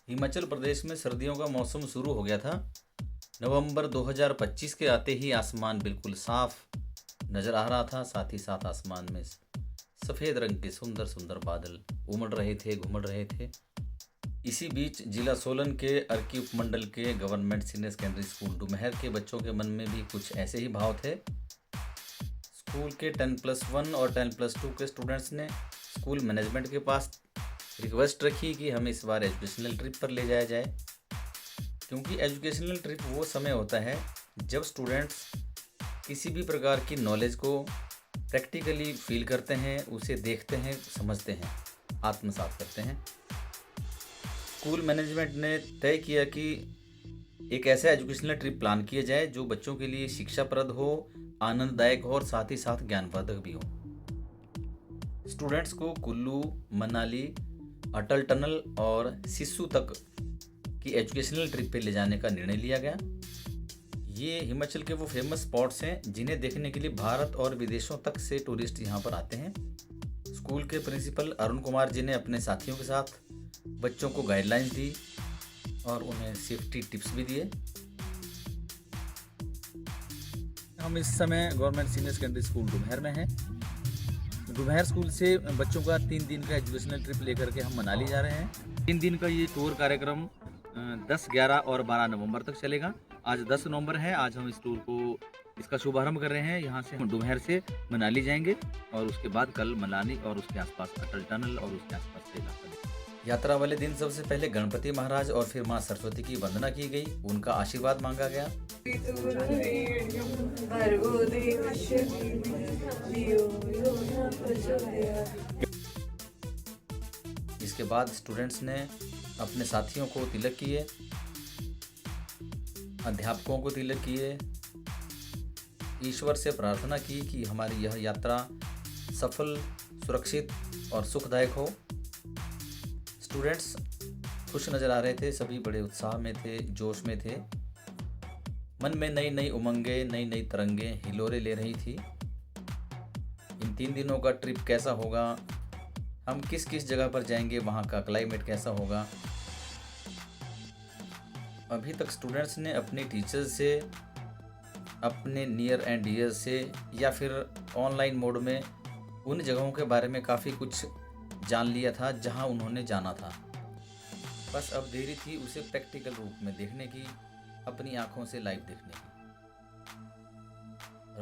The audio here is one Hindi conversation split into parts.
हिमाचल प्रदेश में सर्दियों का मौसम शुरू हो गया था। नवंबर 2025 के आते ही आसमान बिल्कुल साफ नजर आ रहा था। साथ ही साथ आसमान में सफ़ेद रंग के सुंदर सुंदर बादल उमड़ रहे थे, घूमड़ रहे थे। इसी बीच जिला सोलन के अर्की उपमंडल के गवर्नमेंट सीनियर सेकेंडरी स्कूल डुमहर के बच्चों के मन में भी कुछ ऐसे ही भाव थे। स्कूल के 10+1 और 10+2 के स्टूडेंट्स ने स्कूल मैनेजमेंट के पास रिक्वेस्ट रखी कि हमें इस बार एजुकेशनल ट्रिप पर ले जाया जाए, क्योंकि एजुकेशनल ट्रिप वो समय होता है जब स्टूडेंट्स किसी भी प्रकार की नॉलेज को प्रैक्टिकली फील करते हैं, उसे देखते हैं, समझते हैं, आत्मसात करते हैं। स्कूल मैनेजमेंट ने तय किया कि एक ऐसा एजुकेशनल ट्रिप प्लान किया जाए जो बच्चों के लिए शिक्षाप्रद हो, आनंददायक हो और साथ ही साथ ज्ञानवर्धक भी हो। स्टूडेंट्स को कुल्लू, मनाली, अटल टनल और सिस्सू तक की एजुकेशनल ट्रिप पे ले जाने का निर्णय लिया गया। ये हिमाचल के वो फेमस स्पॉट्स हैं जिन्हें देखने के लिए भारत और विदेशों तक से टूरिस्ट यहाँ पर आते हैं। स्कूल के प्रिंसिपल अरुण कुमार जी ने अपने साथियों के साथ बच्चों को गाइडलाइंस दी और उन्हें सेफ्टी टिप्स भी दिए। हम इस समय गवर्नमेंट सीनियर सेकेंडरी स्कूल डुमहर में हैं। डुमहर स्कूल से बच्चों का 3 दिन का एजुकेशनल ट्रिप लेकर के हम मनाली जा रहे हैं। 3 दिन का ये टूर कार्यक्रम 10, 11 और 12 नवंबर तक चलेगा। आज 10 नवंबर है। आज हम इस टूर को इसका शुभारंभ कर रहे हैं। यहाँ से हम डुमहर से मनाली जाएंगे और उसके बाद कल मनाली और उसके आसपास अटल टनल और उसके आसपास से इलाका। यात्रा वाले दिन सबसे पहले गणपति महाराज और फिर माँ सरस्वती की वंदना की गई, उनका आशीर्वाद मांगा गया। इसके बाद स्टूडेंट्स ने अपने साथियों को तिलक किए, अध्यापकों को तिलक किए, ईश्वर से प्रार्थना की कि हमारी यह यात्रा सफल, सुरक्षित और सुखदायक हो। स्टूडेंट्स खुश नज़र आ रहे थे, सभी बड़े उत्साह में थे, जोश में थे। मन में नई नई उमंगें, नई नई तरंगें हिलोरे ले रही थी। इन 3 दिनों का ट्रिप कैसा होगा, हम किस किस जगह पर जाएंगे, वहाँ का क्लाइमेट कैसा होगा। अभी तक स्टूडेंट्स ने अपने टीचर्स से, अपने नियर एंड डियर से या फिर ऑनलाइन मोड में उन जगहों के बारे में काफ़ी कुछ जान लिया था जहां उन्होंने जाना था। बस अब देरी थी उसे प्रैक्टिकल रूप में देखने की, अपनी आंखों से लाइव देखने की।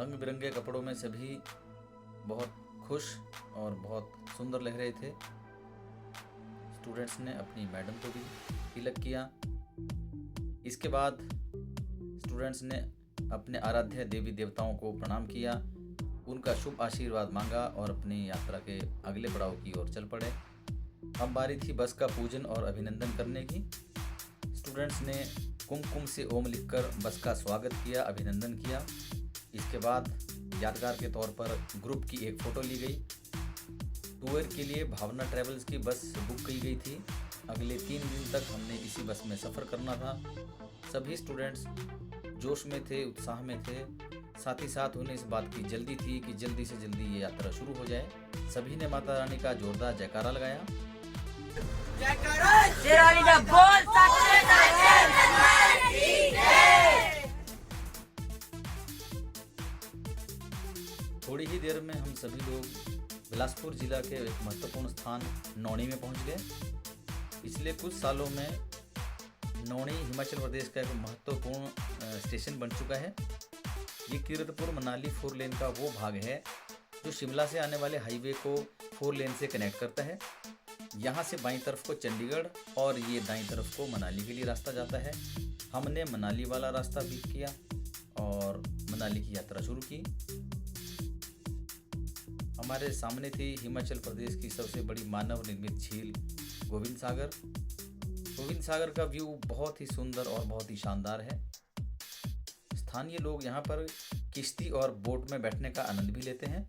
रंग बिरंगे कपड़ों में सभी बहुत खुश और बहुत सुंदर लग रहे थे। स्टूडेंट्स ने अपनी मैडम को भी तिलक किया। इसके बाद स्टूडेंट्स ने अपने आराध्य देवी देवताओं को प्रणाम किया, उनका शुभ आशीर्वाद मांगा और अपनी यात्रा के अगले पड़ाव की ओर चल पड़े। अब बारी थी बस का पूजन और अभिनंदन करने की। स्टूडेंट्स ने कुमकुम से ओम लिखकर बस का स्वागत किया, अभिनंदन किया। इसके बाद यादगार के तौर पर ग्रुप की एक फ़ोटो ली गई। टूर के लिए भावना ट्रेवल्स की बस बुक की गई थी। अगले 3 दिन तक हमने इसी बस में सफ़र करना था। सभी स्टूडेंट्स जोश में थे, उत्साह में थे। साथ ही साथ उन्हें इस बात की जल्दी थी कि जल्दी से जल्दी ये यात्रा शुरू हो जाए। सभी ने माता रानी का जोरदार जयकारा लगाया। थोड़ी ही देर में हम सभी लोग बिलासपुर जिला के एक महत्वपूर्ण स्थान नौणी में पहुंच गए। पिछले कुछ सालों में नौणी हिमाचल प्रदेश का एक महत्वपूर्ण स्टेशन बन चुका है। ये कीरतपुर मनाली 4 लेन का वो भाग है जो शिमला से आने वाले हाईवे को 4 लेन से कनेक्ट करता है। यहाँ से बाईं तरफ को चंडीगढ़ और ये दाईं तरफ को मनाली के लिए रास्ता जाता है। हमने मनाली वाला रास्ता पिक किया और मनाली की यात्रा शुरू की। हमारे सामने थी हिमाचल प्रदेश की सबसे बड़ी मानव निर्मित झील गोविंद सागर। गोविंद सागर का व्यू बहुत ही सुंदर और बहुत ही शानदार है। स्थानीय लोग यहाँ पर किश्ती और बोट में बैठने का आनंद भी लेते हैं।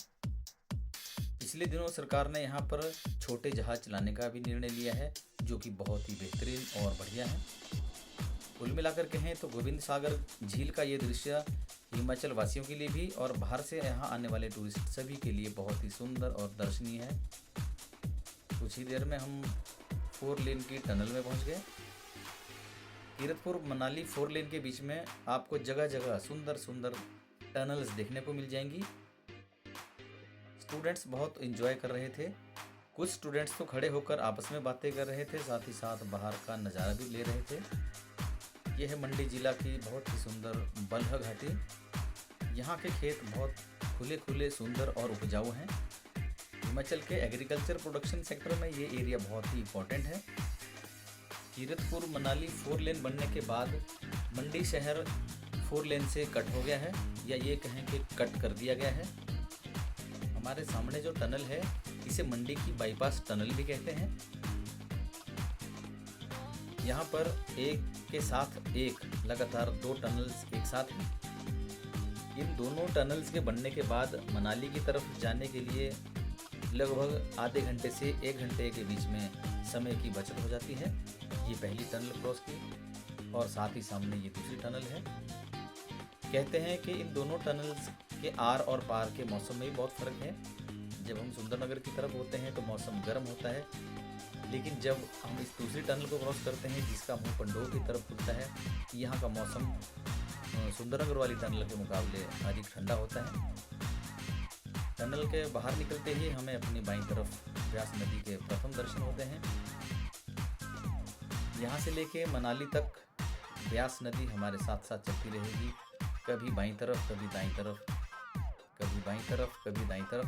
पिछले दिनों सरकार ने यहाँ पर छोटे जहाज चलाने का भी निर्णय लिया है, जो कि बहुत ही बेहतरीन और बढ़िया है। कुल मिलाकर कहें तो गोविंद सागर झील का ये दृश्य हिमाचल वासियों के लिए भी और बाहर से यहाँ आने वाले टूरिस्ट सभी के लिए बहुत ही सुंदर और दर्शनीय है। कुछ ही देर में हम 4 लेन की टनल में पहुँच गए। कीरतपुर मनाली 4 लेन के बीच में आपको जगह जगह सुंदर सुंदर टनल्स देखने को मिल जाएंगी। स्टूडेंट्स बहुत एंजॉय कर रहे थे। कुछ स्टूडेंट्स तो खड़े होकर आपस में बातें कर रहे थे, साथ ही साथ बाहर का नज़ारा भी ले रहे थे। यह है मंडी जिला की बहुत ही सुंदर बलह घाटी। यहाँ के खेत बहुत खुले खुले, सुंदर और उपजाऊ हैं। हिमाचल के एग्रीकल्चर प्रोडक्शन सेक्टर में ये एरिया बहुत ही इम्पोर्टेंट है। कीरतपुर मनाली 4 लेन बनने के बाद मंडी शहर 4 लेन से कट हो गया है, या ये कहें कि कट कर दिया गया है। हमारे सामने जो टनल है इसे मंडी की बाईपास टनल भी कहते हैं। यहाँ पर एक के साथ एक लगातार 2 टनल्स एक साथ हैं। इन दोनों टनल्स के बनने के बाद मनाली की तरफ जाने के लिए लगभग आधे घंटे से 1 घंटे के बीच में समय की बचत हो जाती है। ये पहली टनल क्रॉस की और साथ ही सामने ये दूसरी टनल है। कहते हैं कि इन दोनों टनल्स के आर और पार के मौसम में भी बहुत फ़र्क है। जब हम सुंदरनगर की तरफ होते हैं तो मौसम गर्म होता है, लेकिन जब हम इस दूसरी टनल को क्रॉस करते हैं जिसका मुंह पंडोह की तरफ खुलता है, यहाँ का मौसम सुंदरनगर वाली टनल के मुकाबले अधिक ठंडा होता है। टनल के बाहर निकलते ही हमें अपनी बाईं तरफ व्यास नदी के प्रथम दर्शन होते हैं। यहाँ से लेके मनाली तक व्यास नदी हमारे साथ साथ चलती रहेगी, कभी बाईं तरफ, कभी दाईं तरफ, कभी बाईं तरफ, कभी दाईं तरफ।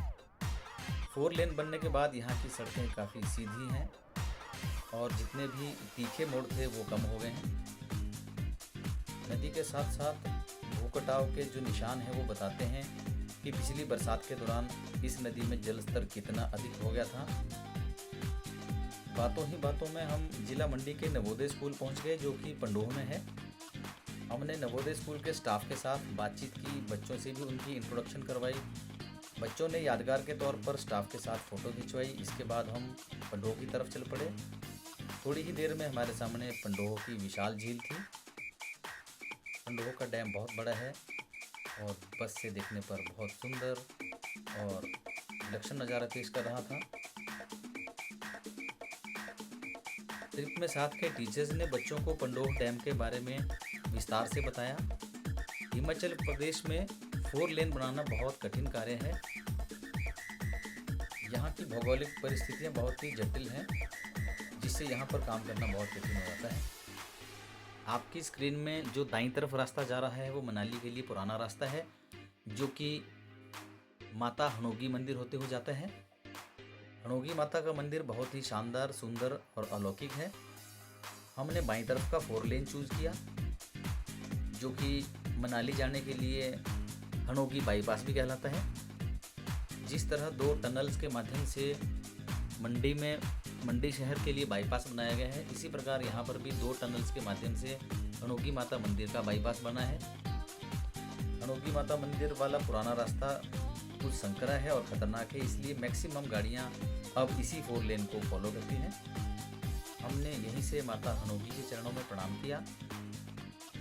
4 लेन बनने के बाद यहाँ की सड़कें काफ़ी सीधी हैं और जितने भी तीखे मोड़ थे वो कम हो गए हैं। नदी के साथ साथ भूकटाव के जो निशान हैं वो बताते हैं कि पिछली बरसात के दौरान इस नदी में जल स्तर कितना अधिक हो गया था। बातों ही बातों में हम जिला मंडी के नवोदय स्कूल पहुंच गए, जो कि पंडोह में है। हमने नवोदय स्कूल के स्टाफ के साथ बातचीत की, बच्चों से भी उनकी इंट्रोडक्शन करवाई। बच्चों ने यादगार के तौर पर स्टाफ के साथ फ़ोटो खिंचवाई। इसके बाद हम पंडोह की तरफ चल पड़े। थोड़ी ही देर में हमारे सामने पंडोह की विशाल झील थी। पंडोह का डैम बहुत बड़ा है और बस से देखने पर बहुत सुंदर और विलक्षण नज़ारा पेश कर रहा था। ट्रिप में साथ के टीचर्स ने बच्चों को पंडोह डैम के बारे में विस्तार से बताया। हिमाचल प्रदेश में 4 लेन बनाना बहुत कठिन कार्य है। यहाँ की भौगोलिक परिस्थितियाँ बहुत ही जटिल हैं, जिससे यहाँ पर काम करना बहुत कठिन हो जाता है। आपकी स्क्रीन में जो दाईं तरफ रास्ता जा रहा है वो मनाली के लिए पुराना रास्ता है, जो कि माता हनोगी मंदिर होते हुए जाता है। हनोगी माता का मंदिर बहुत ही शानदार, सुंदर और अलौकिक है। हमने बाईं तरफ का 4 लेन चूज़ किया, जो कि मनाली जाने के लिए हनोगी बाईपास भी कहलाता है। जिस तरह 2 टनल्स के माध्यम से मंडी शहर के लिए बाईपास बनाया गया है, इसी प्रकार यहाँ पर भी 2 टनल्स के माध्यम से हनोगी माता मंदिर का बाईपास बना है। हनोगी माता मंदिर वाला पुराना रास्ता कुछ संकरा है और ख़तरनाक है, इसलिए मैक्सिमम गाड़ियाँ अब इसी 4 लेन को फॉलो करती हैं। हमने यहीं से माता हनोगी के चरणों में प्रणाम किया।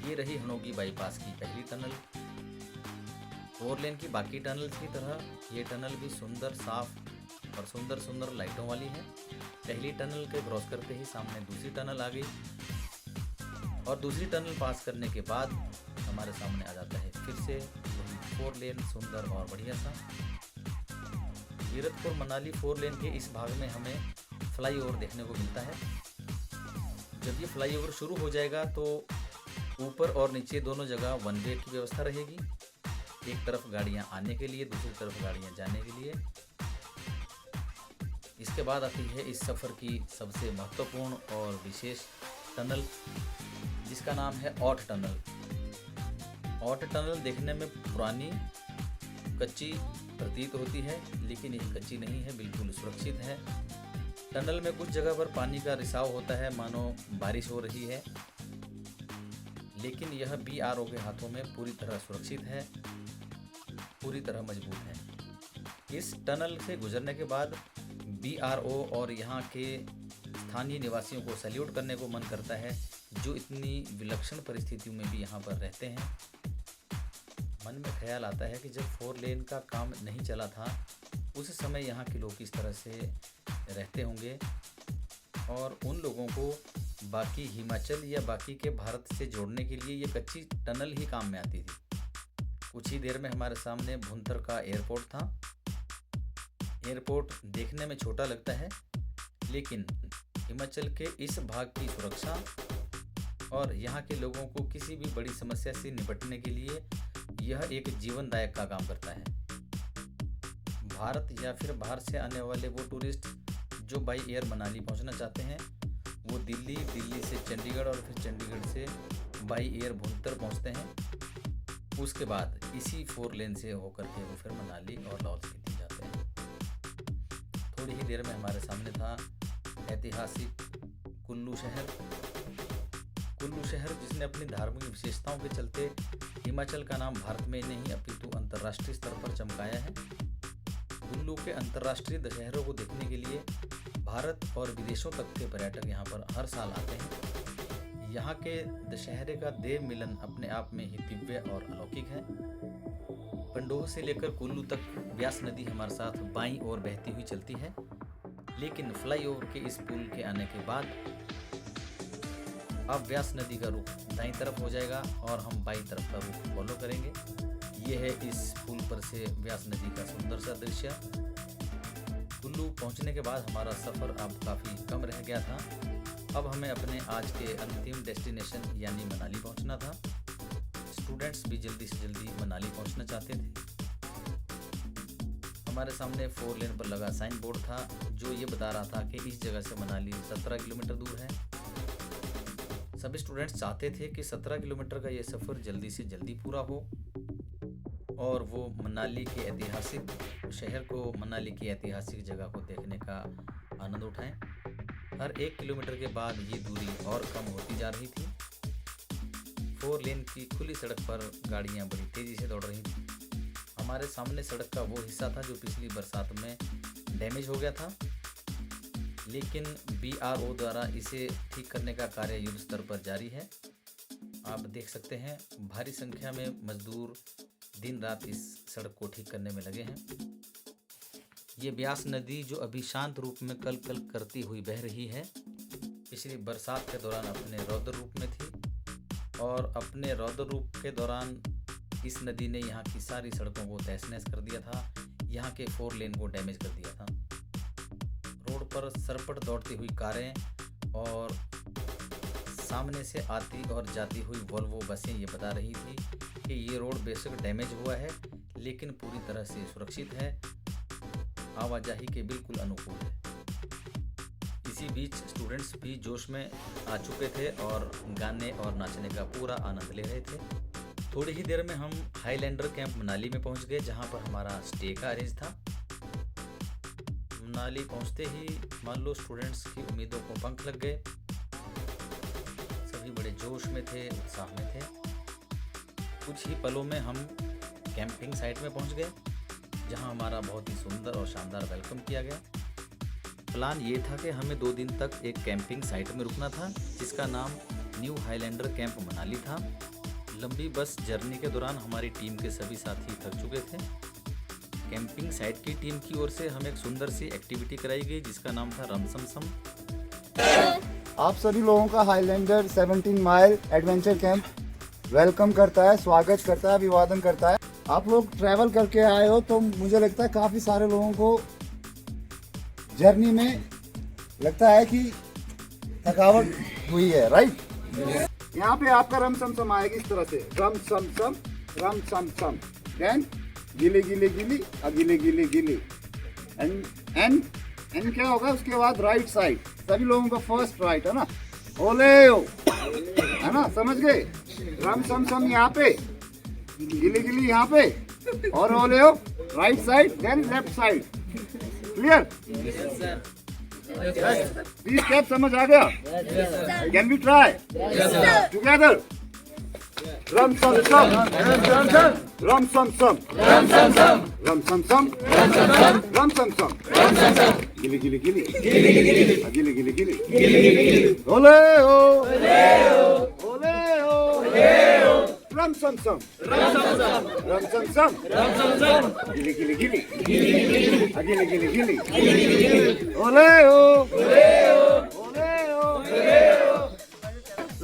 ये रही हनोगी बाईपास की पहली टनल। 4 लेन की बाकी टनल्स की तरह ये टनल भी सुंदर, साफ और सुंदर सुंदर लाइटों वाली है। पहली टनल के क्रॉस करते ही सामने दूसरी टनल आ गई और दूसरी टनल पास करने के बाद हमारे सामने आ जाता है फिर से 4 लेन सुंदर और बढ़िया सा। कीरतपुर मनाली 4 लेन के इस भाग में हमें फ्लाईओवर देखने को मिलता है। जब ये फ्लाईओवर शुरू हो जाएगा तो ऊपर और नीचे दोनों जगह 1 वे की व्यवस्था रहेगी। एक तरफ गाड़ियाँ आने के लिए, दूसरी तरफ गाड़ियाँ जाने के लिए। इसके बाद आती है इस सफ़र की सबसे महत्वपूर्ण और विशेष टनल, जिसका नाम है औट टनल। औट टनल देखने में पुरानी, कच्ची प्रतीत होती है, लेकिन ये कच्ची नहीं है, बिल्कुल सुरक्षित है। टनल में कुछ जगह पर पानी का रिसाव होता है, मानो बारिश हो रही है, लेकिन यह BRO के हाथों में पूरी तरह सुरक्षित है, पूरी तरह मजबूत है। इस टनल से गुजरने के बाद BRO और यहाँ के स्थानीय निवासियों को सैल्यूट करने को मन करता है, जो इतनी विलक्षण परिस्थितियों में भी यहाँ पर रहते हैं। मन में ख्याल आता है कि जब 4 लेन का काम नहीं चला था, उस समय यहाँ के लोग किस तरह से रहते होंगे और उन लोगों को बाकी हिमाचल या बाकी के भारत से जोड़ने के लिए ये कच्ची टनल ही काम में आती थी। कुछ ही देर में हमारे सामने भुंतर का एयरपोर्ट था। एयरपोर्ट देखने में छोटा लगता है, लेकिन हिमाचल के इस भाग की सुरक्षा और यहाँ के लोगों को किसी भी बड़ी समस्या से निपटने के लिए यह एक जीवनदायक का काम करता है। भारत या फिर बाहर से आने वाले वो टूरिस्ट जो बाई एयर मनाली पहुँचना चाहते हैं, वो दिल्ली से चंडीगढ़ और फिर चंडीगढ़ से बाई एयर भुंतर पहुँचते हैं। उसके बाद इसी 4 लेन से होकर के वो फिर मनाली और लाहौल स्पीति जाते हैं। थोड़ी ही देर में हमारे सामने था ऐतिहासिक कुल्लू शहर। कुल्लू शहर जिसने अपनी धार्मिक विशेषताओं के चलते हिमाचल का नाम भारत में नहीं अपितु अंतर्राष्ट्रीय स्तर पर चमकाया है। कुल्लू के अंतर्राष्ट्रीय दशहरों को देखने के लिए भारत और विदेशों तक के पर्यटक यहाँ पर हर साल आते हैं। यहाँ के दशहरे का देव मिलन अपने आप में ही दिव्य और अलौकिक है। पंडोह से लेकर कुल्लू तक व्यास नदी हमारे साथ बाईं ओर बहती हुई चलती है, लेकिन फ्लाईओवर के इस पुल के आने के बाद अब व्यास नदी का रुख दाईं तरफ हो जाएगा और हम बाईं तरफ का रुख फॉलो करेंगे। ये है इस पुल पर से व्यास नदी का सुंदर सा दृश्य। कुल्लू पहुंचने के बाद हमारा सफ़र अब काफ़ी कम रह गया था। अब हमें अपने आज के अंतिम डेस्टिनेशन यानी मनाली पहुंचना था। स्टूडेंट्स भी जल्दी से जल्दी मनाली पहुंचना चाहते थे। हमारे सामने 4 लेन पर लगा साइन बोर्ड था जो ये बता रहा था कि इस जगह से मनाली 17 किलोमीटर दूर है। सभी स्टूडेंट्स चाहते थे कि 17 किलोमीटर का ये सफ़र जल्दी से जल्दी पूरा हो और वो मनाली के ऐतिहासिक शहर को, मनाली की ऐतिहासिक जगह को देखने का आनंद उठाएं। हर 1 किलोमीटर के बाद ये दूरी और कम होती जा रही थी। 4 लेन की खुली सड़क पर गाड़ियाँ बड़ी तेज़ी से दौड़ रही थी। हमारे सामने सड़क का वो हिस्सा था जो पिछली बरसात में डैमेज हो गया था, लेकिन BRO द्वारा इसे ठीक करने का कार्य युद्ध स्तर पर जारी है। आप देख सकते हैं भारी संख्या में मजदूर दिन रात इस सड़क को ठीक करने में लगे हैं। ये ब्यास नदी जो अभी शांत रूप में कल कल करती हुई बह रही है, पिछली बरसात के दौरान अपने रौद्र रूप में थी और अपने रौद्र रूप के दौरान इस नदी ने यहाँ की सारी सड़कों को तहस नहस कर दिया था। यहाँ के 4 लेन को डैमेज कर दिया था। रोड पर सरपट दौड़ती हुई कारें और सामने से आती और जाती हुई वोल्वो बसें ये बता रही थी कि ये रोड बेशक डैमेज हुआ है लेकिन पूरी तरह से सुरक्षित है, आवाजाही के बिल्कुल अनुकूल है। इसी बीच स्टूडेंट्स भी जोश में आ चुके थे और गाने और नाचने का पूरा आनंद ले रहे थे। थोड़ी ही देर में हम हाईलैंडर कैंप मनाली में पहुंच गए, जहां पर हमारा स्टे का अरेंज था। मनाली पहुंचते ही मान लो स्टूडेंट्स की उम्मीदों को पंख लग गए। सभी बड़े जोश में थे, उत्साह में थे। कुछ ही पलों में हम कैंपिंग साइट में पहुंच गए, जहां हमारा बहुत ही सुंदर और शानदार वेलकम किया गया। प्लान ये था कि हमें 2 दिन तक एक कैंपिंग साइट में रुकना था, जिसका नाम न्यू हाईलैंडर कैंप मनाली था। लंबी बस जर्नी के दौरान हमारी टीम के सभी साथी थक चुके थे। कैंपिंग साइट की टीम की ओर से हमें एक सुंदर सी एक्टिविटी कराई गई, जिसका नाम था रमसमसम। आप सभी लोगों का highlander 17 mile adventure camp welcome करता है, स्वागत करता है, अभिवादन करता है। आप लोग ट्रैवल करके आए हो तो मुझे लगता है काफ़ी सारे लोगों को जर्नी में लगता है कि थकावट हुई है, राइट। यहाँ पे आपका रमसमसम आएगी इस तरह से, रमसमसम रमसमसम, देन गिली गिली गिली गिली गिली गिली, एंड क्या होगा उसके बाद राइट साइड। सभी लोगों का फर्स्ट राइट है ना, ओले ओ, है ना, समझ गए। रमसमसम यहाँ पे, गिली गिली यहाँ पे और ओले ओ right side, then left side. Clear? Please cap समझ आ गया? Can we try together? रमसमसम रमसमसम रमसमसम रमसमसम, गिली गिली गिली गिली गिली गिली, ओले ओ ओले ओ, रमसमसम रमसमसम गिली गिली गिली गिली गिली गिली, ओले ओ ओले ओ।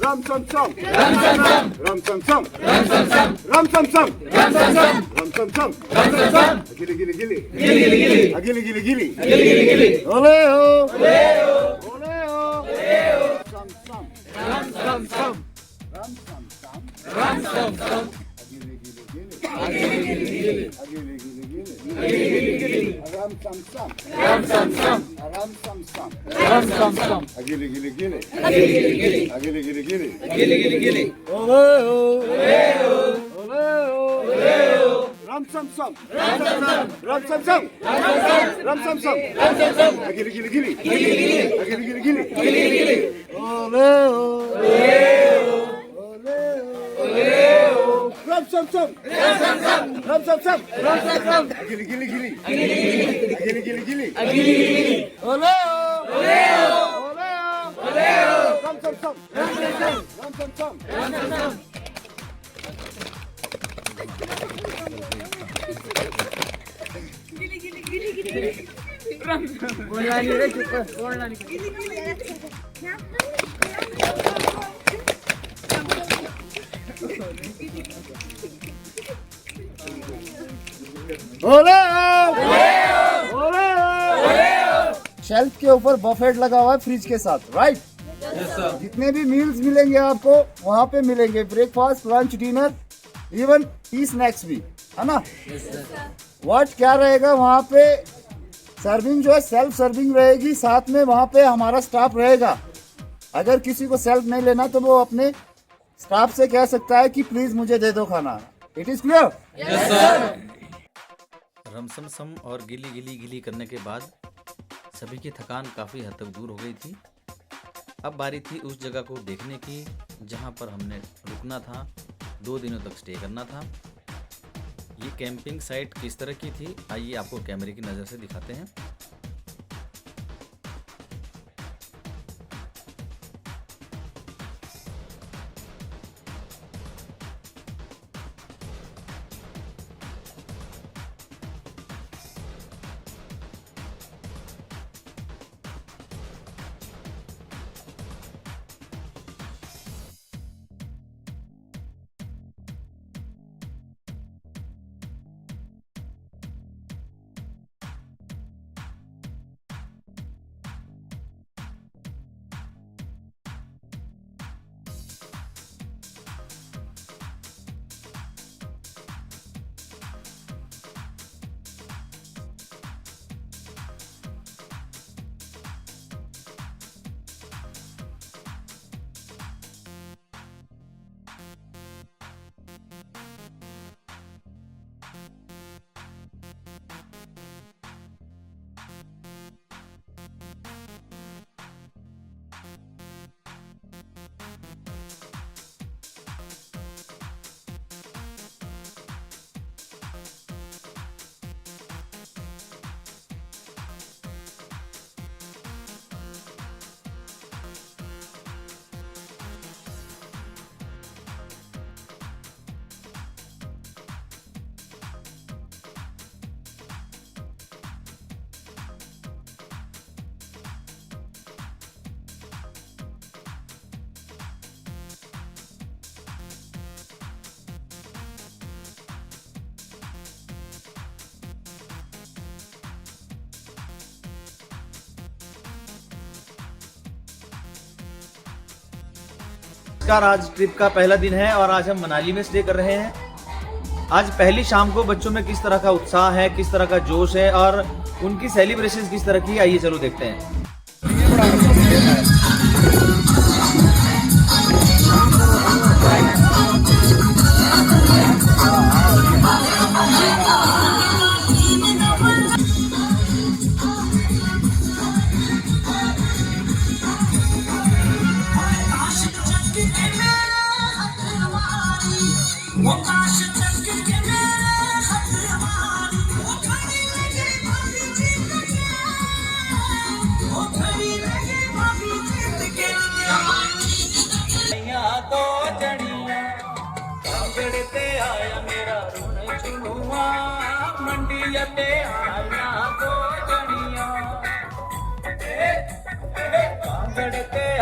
Ram sam sam. Ram sam sam. Ram sam sam. Ram sam sam. Ram sam sam. Ram sam sam. Ram sam sam. Ram sam sam. Gili gili gili. Gili gili gili. Gili gili gili. Gili gili gili. Ole ho. Ole ho. Ole ho. Ole ho. Sam sam. Ram sam sam. Ram sam sam. Ram sam sam. Gili gili gili. Gili gili gili. Gili gili gili. Gili gili gili. Ram sam sam. Ram sam sam. Ram sam sam. Ram sam sam. Gili gili gili. Gili gili gili. Gili gili gili. Gili gili gili. Ole ho. Ole ho. Ole ho. Ole ho. Ram sam sam. Ram sam sam. Ram sam sam. Ram sam sam. Ram sam sam. Gili gili gili. Gili gili gili. Gili gili gili. Gili gili gili. Ole ho. Ole ho. Ole ho. Ole ho. Ram sam sam. Ram sam sam. Ram sam sam. Ram sam sam. Gili gili gili. Gili gili gili. Gili gili gili. Gili gili gili. Ole ho. Ole ho. Ole ho. Ole ho. Ram sam sam. Ram sam sam. Ram sam sam. Ram sam sam. Shelf के ऊपर बफेट लगा हुआ है फ्रिज के साथ, राइट? जितने भी मील्स मिलेंगे आपको वहाँ पे मिलेंगे, breakfast, lunch, dinner, even T snacks भी, है ना? व्हाट क्या रहेगा वहाँ पे? सर्विंग जो है सेल्फ सर्विंग रहेगी, साथ में वहाँ पे हमारा स्टाफ रहेगा। अगर किसी को सेल्फ नहीं लेना तो वो अपने स्टाफ से कह सकता है कि प्लीज मुझे दे दो खाना। It is clear? रमसम सम और गिली गिली गिली करने के बाद सभी की थकान काफ़ी हद तक दूर हो गई थी। अब बारी थी उस जगह को देखने की जहां पर हमने रुकना था, 2 दिनों तक स्टे करना था। ये कैंपिंग साइट किस तरह की थी आइए आपको कैमरे की नज़र से दिखाते हैं। आज ट्रिप का पहला दिन है और आज हम मनाली में स्टे कर रहे हैं। आज पहली शाम को बच्चों में किस तरह का उत्साह है, किस तरह का जोश है और उनकी सेलिब्रेशन किस तरह की, आइए चलो देखते हैं।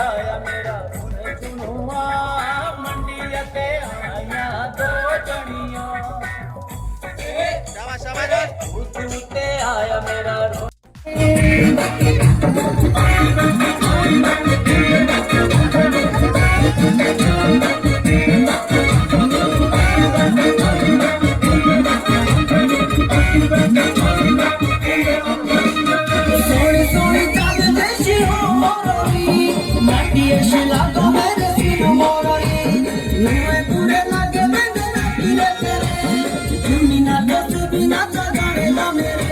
आया मेरा उठते उठते आया मेरा रो सोनी सोनी चाल जैसी हो मोरी नाटी ऐसी लागो मेरे सिर मोरी नुए पूरे लागे मैंने नाटी रे तेरे झुंडी ना दस बिना गाने ला मेरे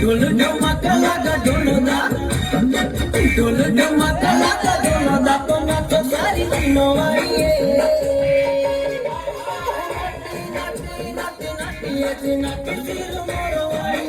ढोल ढमाका लगा ढोल ढमाका लगा ढोल दा तो ना तो सारी तीनों आई नाटी नाटी नाटी नाटी सिर मोरो आई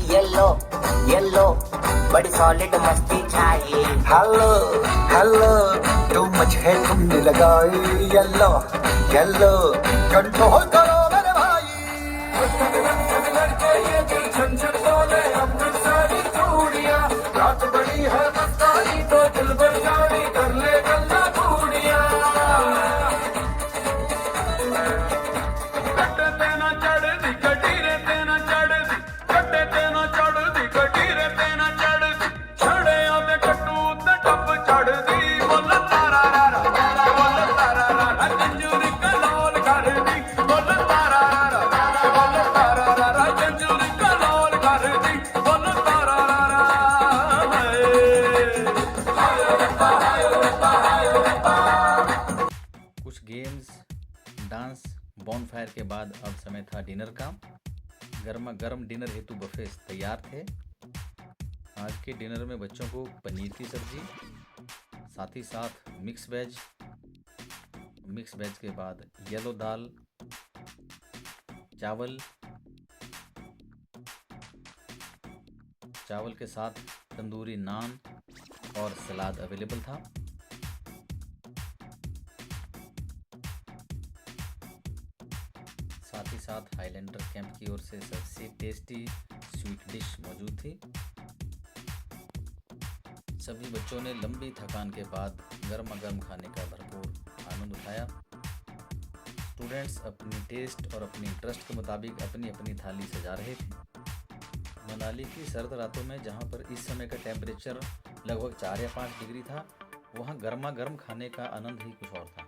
येलो येलो बड़ी सॉलिड मस्ती छाई हेलो हेलो तू मुझे तुमने लगाई येलो येलो कंट्रोल करो मेरे भाई लड़के ये दिल झंझट बोले हम सारी चूड़ियां रात बड़ी है मस्तानी तो दिल भर जानी कर ले गल्ला चूड़ियां कट्टे तेना चढ़ दी कटीरे तेना चढ़ दी कट्टे तेना चढ़ दी कटीरे तेना चढ़ दी छड़े आते कट्टू ते टप चढ़ दी बोल तारा रा रा बोल तारा रा रा जंजूरी कलोल कर दी बोल तारा रा रा बोल तारा रा रा जंजूरी कलोल कर दी बोल तारा रा रा कुछ गेम्स, डांस, बॉनफायर के बाद अब समय था डिनर का। गर्मा गर्म डिनर हेतु बफे तैयार थे। आज के डिनर में बच्चों को पनीर की सब्जी, साथ ही साथ मिक्स वेज के बाद येलो दाल, चावल के साथ तंदूरी नान और सलाद अवेलेबल था। साथ हाईलैंडर कैंप की ओर से सबसे टेस्टी स्वीट डिश मौजूद थी। सभी बच्चों ने लंबी थकान के बाद गर्मा गर्म खाने का भरपूर आनंद उठाया। स्टूडेंट्स अपनी टेस्ट और अपनी इंटरेस्ट के मुताबिक अपनी अपनी थाली सजा रहे थे। मनाली की सर्द रातों में जहां पर इस समय का टेम्परेचर लगभग 4 या 5 डिग्री था, वहां गर्मा गर्म खाने का आनंद ही कुछ और था।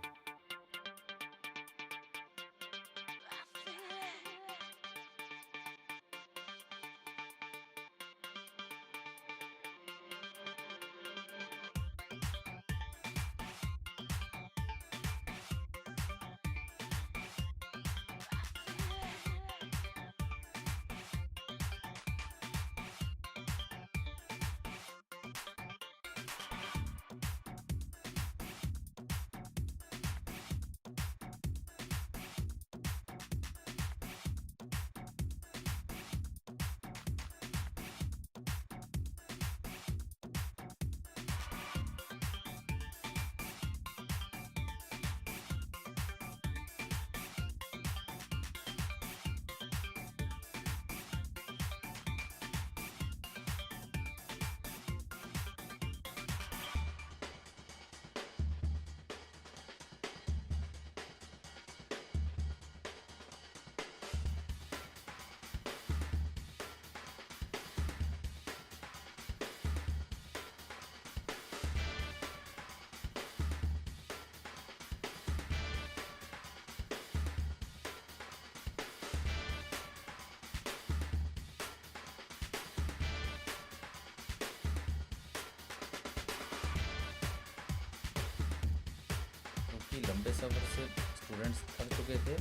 क्योंकि लंबे सफ़र से स्टूडेंट्स थक चुके थे,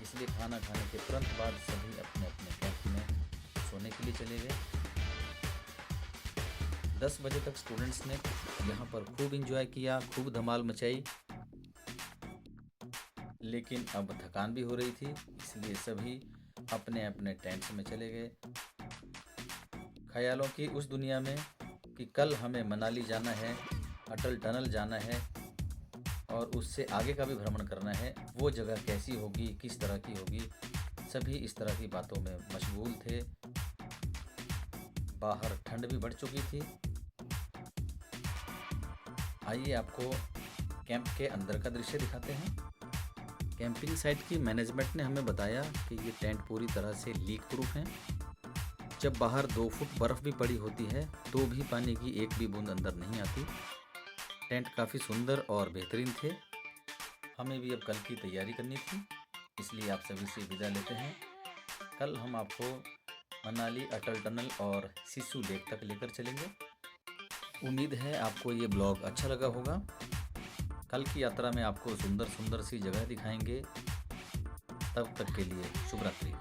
इसलिए खाना खाने के तुरंत बाद सभी अपने अपने कैंप में सोने के लिए चले गए। 10 बजे तक स्टूडेंट्स ने यहाँ पर खूब इंजॉय किया, खूब धमाल मचाई, लेकिन अब थकान भी हो रही थी, इसलिए सभी अपने अपने टेंट्स में चले गए। ख्यालों की उस दुनिया में कि कल हमें मनाली जाना है, अटल टनल जाना है और उससे आगे का भी भ्रमण करना है। वो जगह कैसी होगी, किस तरह की होगी, सभी इस तरह की बातों में मशगूल थे। बाहर ठंड भी बढ़ चुकी थी। आइए आपको कैंप के अंदर का दृश्य दिखाते हैं। कैंपिंग साइट की मैनेजमेंट ने हमें बताया कि ये टेंट पूरी तरह से लीक प्रूफ हैं। जब बाहर 2 फुट बर्फ़ भी पड़ी होती है तो भी पानी की एक भी बूंद अंदर नहीं आती। टेंट काफ़ी सुंदर और बेहतरीन थे। हमें भी अब कल की तैयारी करनी थी, इसलिए आप सभी से विदा लेते हैं। कल हम आपको मनाली अटल टनल और सिसु लेक तक लेकर चलेंगे। उम्मीद है आपको ये ब्लॉग अच्छा लगा होगा। कल की यात्रा में आपको सुंदर सुंदर सी जगह दिखाएंगे। तब तक के लिए शुभ रात्रि।